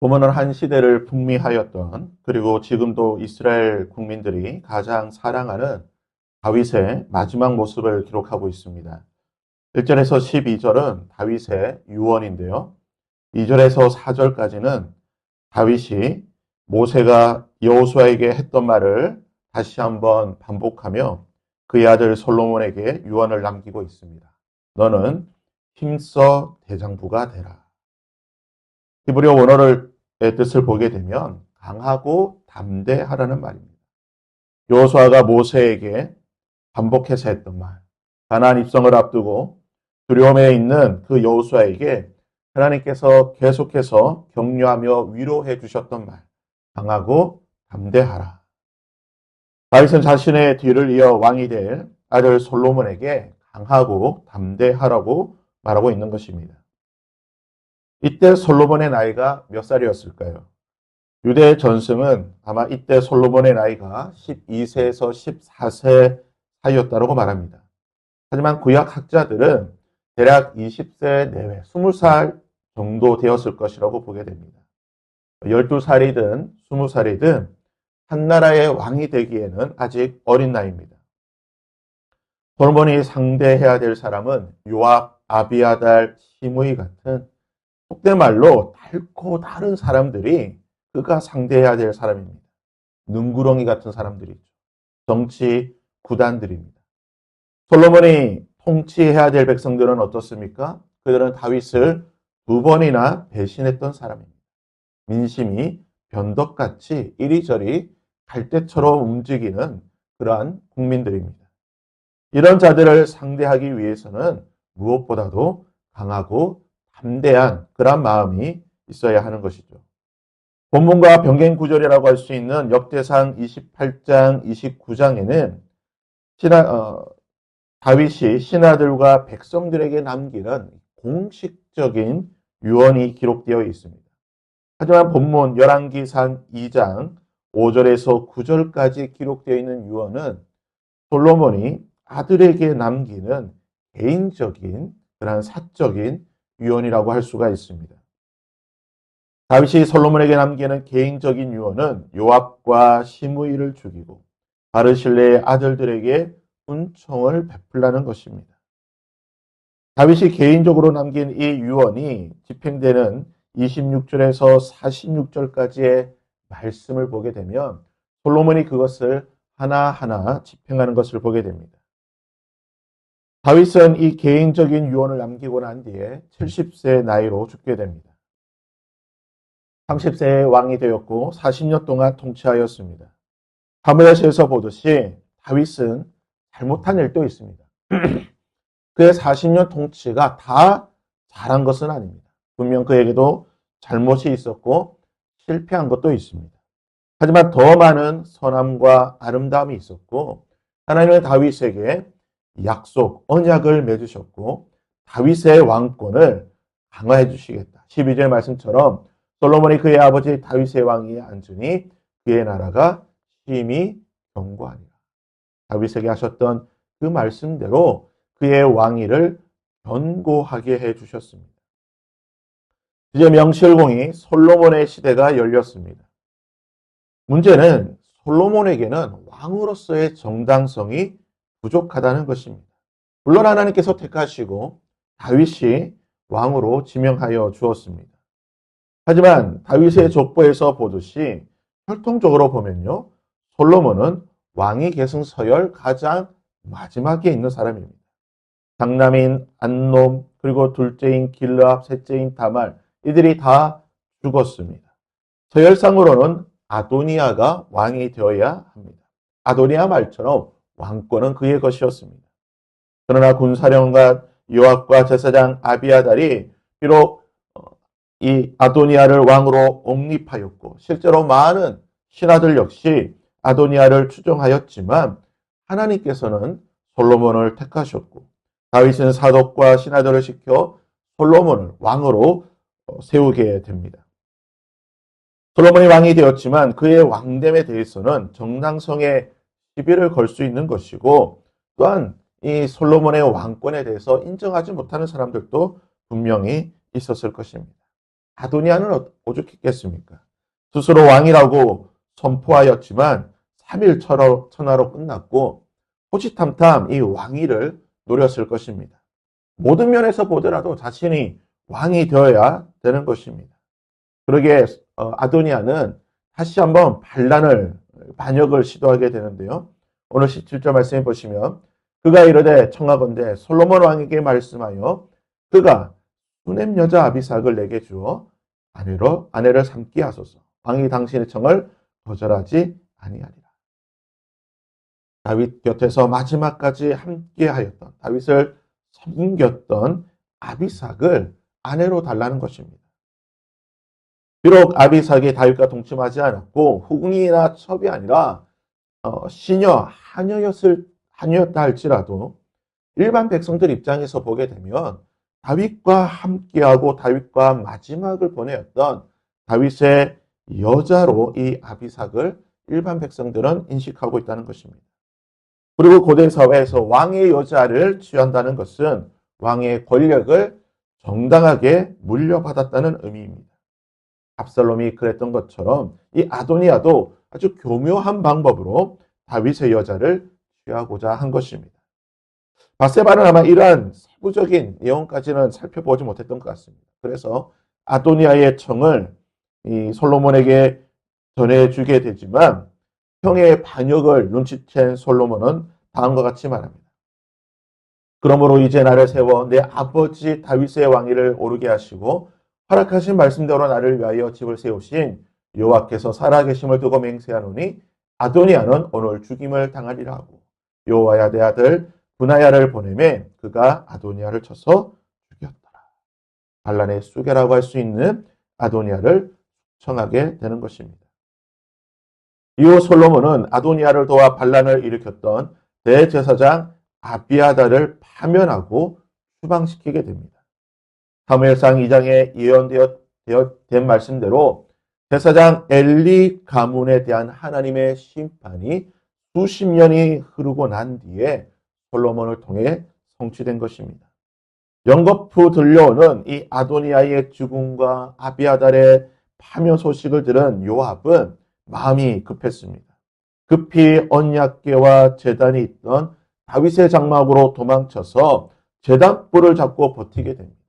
보면은 한 시대를 풍미하였던 그리고 지금도 이스라엘 국민들이 가장 사랑하는 다윗의 마지막 모습을 기록하고 있습니다. 1절에서 12절은 다윗의 유언인데요. 2절에서 4절까지는 다윗이 모세가 여호수아에게 했던 말을 다시 한번 반복하며 그의 아들 솔로몬에게 유언을 남기고 있습니다. 너는 힘써 대장부가 되라. 히브리어 원어의 뜻을 보게 되면 강하고 담대하라는 말입니다. 여호수아가 모세에게 반복해서 했던 말, 가나안 입성을 앞두고 두려움에 있는 그 여호수아에게 하나님께서 계속해서 격려하며 위로해 주셨던 말, 강하고 담대하라. 다윗은 자신의 뒤를 이어 왕이 될 아들 솔로몬에게 강하고 담대하라고 말하고 있는 것입니다. 이때 솔로몬의 나이가 몇 살이었을까요? 유대 전승은 아마 이때 솔로몬의 나이가 12세에서 14세 사이였다고 말합니다. 하지만 구약 학자들은 대략 20세 내외, 20살 정도 되었을 것이라고 보게 됩니다. 12살이든 20살이든 한 나라의 왕이 되기에는 아직 어린 나이입니다. 솔로몬이 상대해야 될 사람은 요압, 아비아달, 시므이 같은 속된 말로 달고 다른 사람들이 그가 상대해야 될 사람입니다. 능구렁이 같은 사람들이죠. 정치 구단들입니다. 솔로몬이 통치해야 될 백성들은 어떻습니까? 그들은 다윗을 2번이나 배신했던 사람입니다. 민심이 변덕같이 이리저리 갈대처럼 움직이는 그러한 국민들입니다. 이런 자들을 상대하기 위해서는 무엇보다도 강하고 담대한 그런 마음이 있어야 하는 것이죠. 본문과 병행 구절이라고 할 수 있는 역대상 28장, 29장에는 다윗이 신하들과 백성들에게 남기는 공식적인 유언이 기록되어 있습니다. 하지만 본문 열왕기상 2장 5절에서 9절까지 기록되어 있는 유언은 솔로몬이 아들에게 남기는 개인적인 그런 사적인 유언이라고 할 수가 있습니다. 다윗이 솔로몬에게 남기는 개인적인 유언은 요압과 시므이를 죽이고 바르실레의 아들들에게 훈청을 베풀라는 것입니다. 다윗이 개인적으로 남긴 이 유언이 집행되는 26절에서 46절까지의 말씀을 보게 되면 솔로몬이 그것을 하나하나 집행하는 것을 보게 됩니다. 다윗은 이 개인적인 유언을 남기고 난 뒤에 70세 나이로 죽게 됩니다. 30세에 왕이 되었고 40년 동안 통치하였습니다. 사무엘서에서 보듯이 다윗은 잘못한 일도 있습니다. 그의 40년 통치가 다 잘한 것은 아닙니다. 분명 그에게도 잘못이 있었고 실패한 것도 있습니다. 하지만 더 많은 선함과 아름다움이 있었고 하나님은 다윗에게 약속, 언약을 맺으셨고 다윗의 왕권을 강화해 주시겠다. 12절 말씀처럼 솔로몬이 그의 아버지 다윗의 왕위에 앉으니 그의 나라가 심히 견고하니라. 다윗에게 하셨던 그 말씀대로 그의 왕위를 견고하게 해 주셨습니다. 이제 명실공히 솔로몬의 시대가 열렸습니다. 문제는 솔로몬에게는 왕으로서의 정당성이 부족하다는 것입니다. 물론 하나님께서 택하시고 다윗이 왕으로 지명하여 주었습니다. 하지만 다윗의 족보에서 보듯이 혈통적으로 보면요, 솔로몬은 왕위 계승 서열 가장 마지막에 있는 사람입니다. 장남인 안놈, 그리고 둘째인 길르압, 셋째인 다말, 이들이 다 죽었습니다. 서열상으로는 아도니아가 왕이 되어야 합니다. 아도니아 말처럼 왕권은 그의 것이었습니다. 그러나 군사령관 요압과 제사장 아비아달이 비록 이 아도니아를 왕으로 옹립하였고 실제로 많은 신하들 역시 아도니아를 추종하였지만 하나님께서는 솔로몬을 택하셨고 다윗은 사독과 신하들을 시켜 솔로몬을 왕으로 세우게 됩니다. 솔로몬이 왕이 되었지만 그의 왕됨에 대해서는 정당성에 시비를 걸 수 있는 것이고 또한 이 솔로몬의 왕권에 대해서 인정하지 못하는 사람들도 분명히 있었을 것입니다. 아도니아는 오죽했겠습니까? 스스로 왕이라고 선포하였지만 3일 천하로 끝났고 호시탐탐 이 왕위를 노렸을 것입니다. 모든 면에서 보더라도 자신이 왕이 되어야 되는 것입니다. 그러기에 아도니아는 다시 한번 반역을 시도하게 되는데요. 오늘 17절 말씀해 보시면 그가 이르되 청하건대 솔로몬 왕에게 말씀하여 그가 수넴 여자 아비삭을 내게 주어 아내를 삼게 하소서. 왕이 당신의 청을 거절하지 아니하리라. 다윗 곁에서 마지막까지 함께하였던 다윗을 섬겼던 아비삭을 아내로 달라는 것입니다. 비록 아비삭이 다윗과 동침하지 않았고 후궁이나 첩이 아니라 시녀 하녀였다 할지라도 일반 백성들 입장에서 보게 되면 다윗과 함께하고 다윗과 마지막을 보내었던 다윗의 여자로 이 아비삭을 일반 백성들은 인식하고 있다는 것입니다. 그리고 고대 사회에서 왕의 여자를 취한다는 것은 왕의 권력을 정당하게 물려받았다는 의미입니다. 압살롬이 그랬던 것처럼 이 아도니아도 아주 교묘한 방법으로 다윗의 여자를 취하고자 한 것입니다. 바세바는 아마 이러한 세부적인 내용까지는 살펴보지 못했던 것 같습니다. 그래서 아도니아의 청을 이 솔로몬에게 전해주게 되지만 형의 반역을 눈치챈 솔로몬은 다음과 같이 말합니다. 그러므로 이제 나를 세워 내 아버지 다윗의 왕위를 오르게 하시고 허락하신 말씀대로 나를 위하여 집을 세우신 여호와께서 살아계심을 두고 맹세하노니 아도니아는 오늘 죽임을 당하리라 하고 여호와야 내 아들 분하야를 보내매 그가 아도니아를 쳐서 죽였더라. 반란의 수괴라고 할 수 있는 아도니아를 청하게 되는 것입니다. 이후 솔로몬은 아도니아를 도와 반란을 일으켰던 대제사장 아비아달을 파면하고 추방시키게 됩니다. 사무엘상 2장에 예언된 말씀대로 제사장 엘리 가문에 대한 하나님의 심판이 수십 년이 흐르고 난 뒤에 솔로몬을 통해 성취된 것입니다. 연거푸 들려오는 이 아도니아의 죽음과 아비아달의 파면 소식을 들은 요압은 마음이 급했습니다. 급히 언약궤와 제단이 있던 다윗의 장막으로 도망쳐서 제단불을 잡고 버티게 됩니다.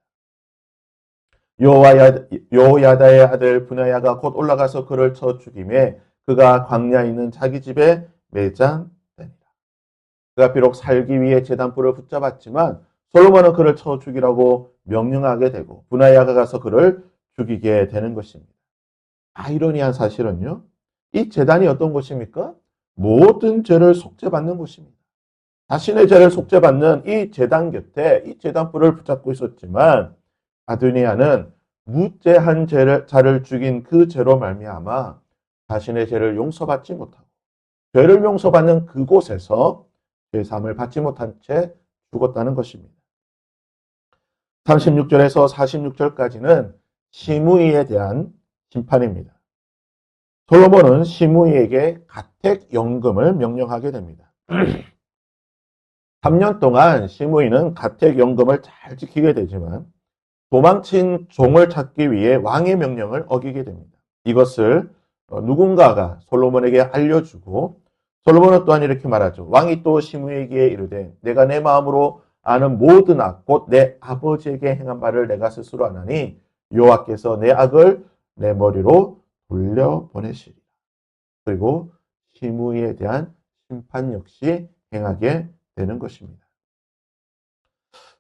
여호야다의 아들 분하야가 곧 올라가서 그를 쳐 죽임에 그가 광야에 있는 자기 집에 매장되니라. 그가 비록 살기 위해 제단불을 붙잡았지만 솔로몬은 그를 쳐 죽이라고 명령하게 되고 분하야가 가서 그를 죽이게 되는 것입니다. 아이러니한 사실은요. 이 제단이 어떤 곳입니까? 모든 죄를 속죄받는 곳입니다. 자신의 죄를 속죄받는 이 제단 곁에 이 제단불을 붙잡고 있었지만 아도니아는 무죄한 자를 죽인 그 죄로 말미암아 자신의 죄를 용서받지 못하고 죄를 용서받는 그곳에서 죄사함을 받지 못한 채 죽었다는 것입니다. 36절에서 46절까지는 시므이에 대한 심판입니다. 솔로몬은 시므이에게 가택연금을 명령하게 됩니다. 3년 동안 시므이는 가택연금을 잘 지키게 되지만 도망친 종을 찾기 위해 왕의 명령을 어기게 됩니다. 이것을 누군가가 솔로몬에게 알려주고 솔로몬은 또한 이렇게 말하죠. 왕이 또 시므이에게 이르되 내가 내 마음으로 아는 모든 악 곧 내 아버지에게 행한 바를 내가 스스로 아나니 여호와께서 내 악을 내 머리로 돌려보내시리라. 그리고 시므이에 대한 심판 역시 행하게 되는 것입니다.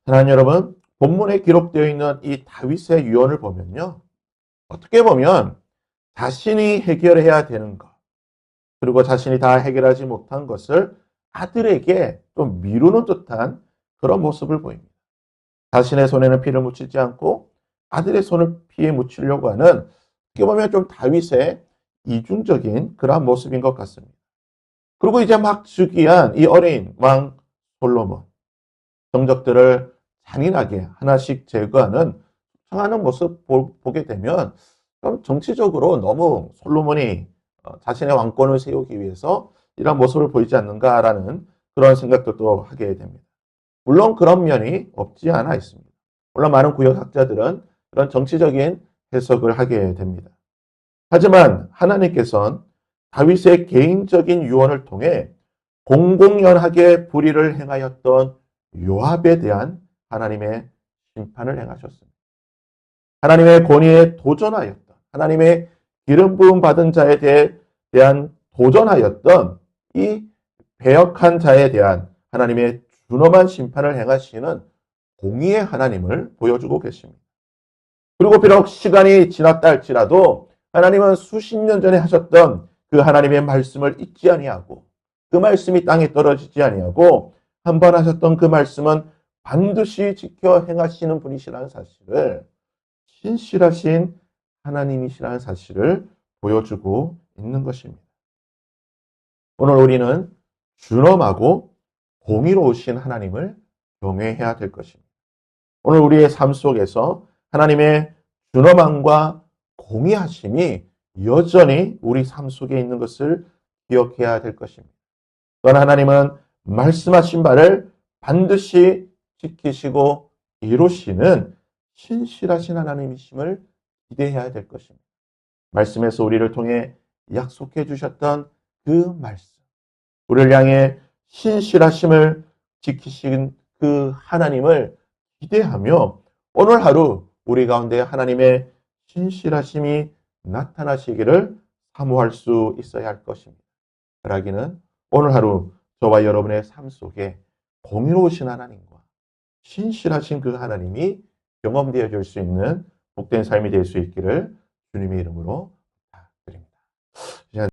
사랑하는 여러분, 본문에 기록되어 있는 이 다윗의 유언을 보면요. 어떻게 보면 자신이 해결해야 되는 것, 그리고 자신이 다 해결하지 못한 것을 아들에게 좀 미루는 듯한 그런 모습을 보입니다. 자신의 손에는 피를 묻히지 않고 아들의 손을 피에 묻히려고 하는 어떻게 보면 좀 다윗의 이중적인 그러한 모습인 것 같습니다. 그리고 이제 막 즉위한 이 어린 왕 솔로몬, 정적들을 잔인하게 하나씩 제거하는 수상하는 모습 보게 되면 좀 정치적으로 너무 솔로몬이 자신의 왕권을 세우기 위해서 이런 모습을 보이지 않는가라는 그런 생각도 하게 됩니다. 물론 그런 면이 없지 않아 있습니다. 물론 많은 구역학자들은 그런 정치적인 해석을 하게 됩니다. 하지만 하나님께서는 다윗의 개인적인 유언을 통해 공공연하게 불의를 행하였던 요압에 대한 하나님의 심판을 행하셨습니다. 하나님의 권위에 도전하였던, 하나님의 기름 부음 받은 자에 대한 도전하였던 이 배역한 자에 대한 하나님의 준엄한 심판을 행하시는 공의의 하나님을 보여주고 계십니다. 그리고 비록 시간이 지났다 할지라도 하나님은 수십 년 전에 하셨던 그 하나님의 말씀을 잊지 아니하고 그 말씀이 땅에 떨어지지 아니하고 한 번 하셨던 그 말씀은 반드시 지켜 행하시는 분이시라는 사실을, 신실하신 하나님이시라는 사실을 보여주고 있는 것입니다. 오늘 우리는 준엄하고 공의로우신 하나님을 경외해야 될 것입니다. 오늘 우리의 삶 속에서 하나님의 준엄함과 공의하심이 여전히 우리 삶 속에 있는 것을 기억해야 될 것입니다. 또한 하나님은 말씀하신 바를 반드시 지키시고 이루시는 신실하신 하나님이심을 기대해야 될 것입니다. 말씀에서 우리를 통해 약속해 주셨던 그 말씀, 우리를 향해 신실하심을 지키신 그 하나님을 기대하며 오늘 하루 우리 가운데 하나님의 신실하심이 나타나시기를 사모할 수 있어야 할 것입니다. 그러기는 오늘 하루 저와 여러분의 삶 속에 공의로우신 하나님과 신실하신 그 하나님이 경험되어질 수 있는 복된 삶이 될 수 있기를 주님의 이름으로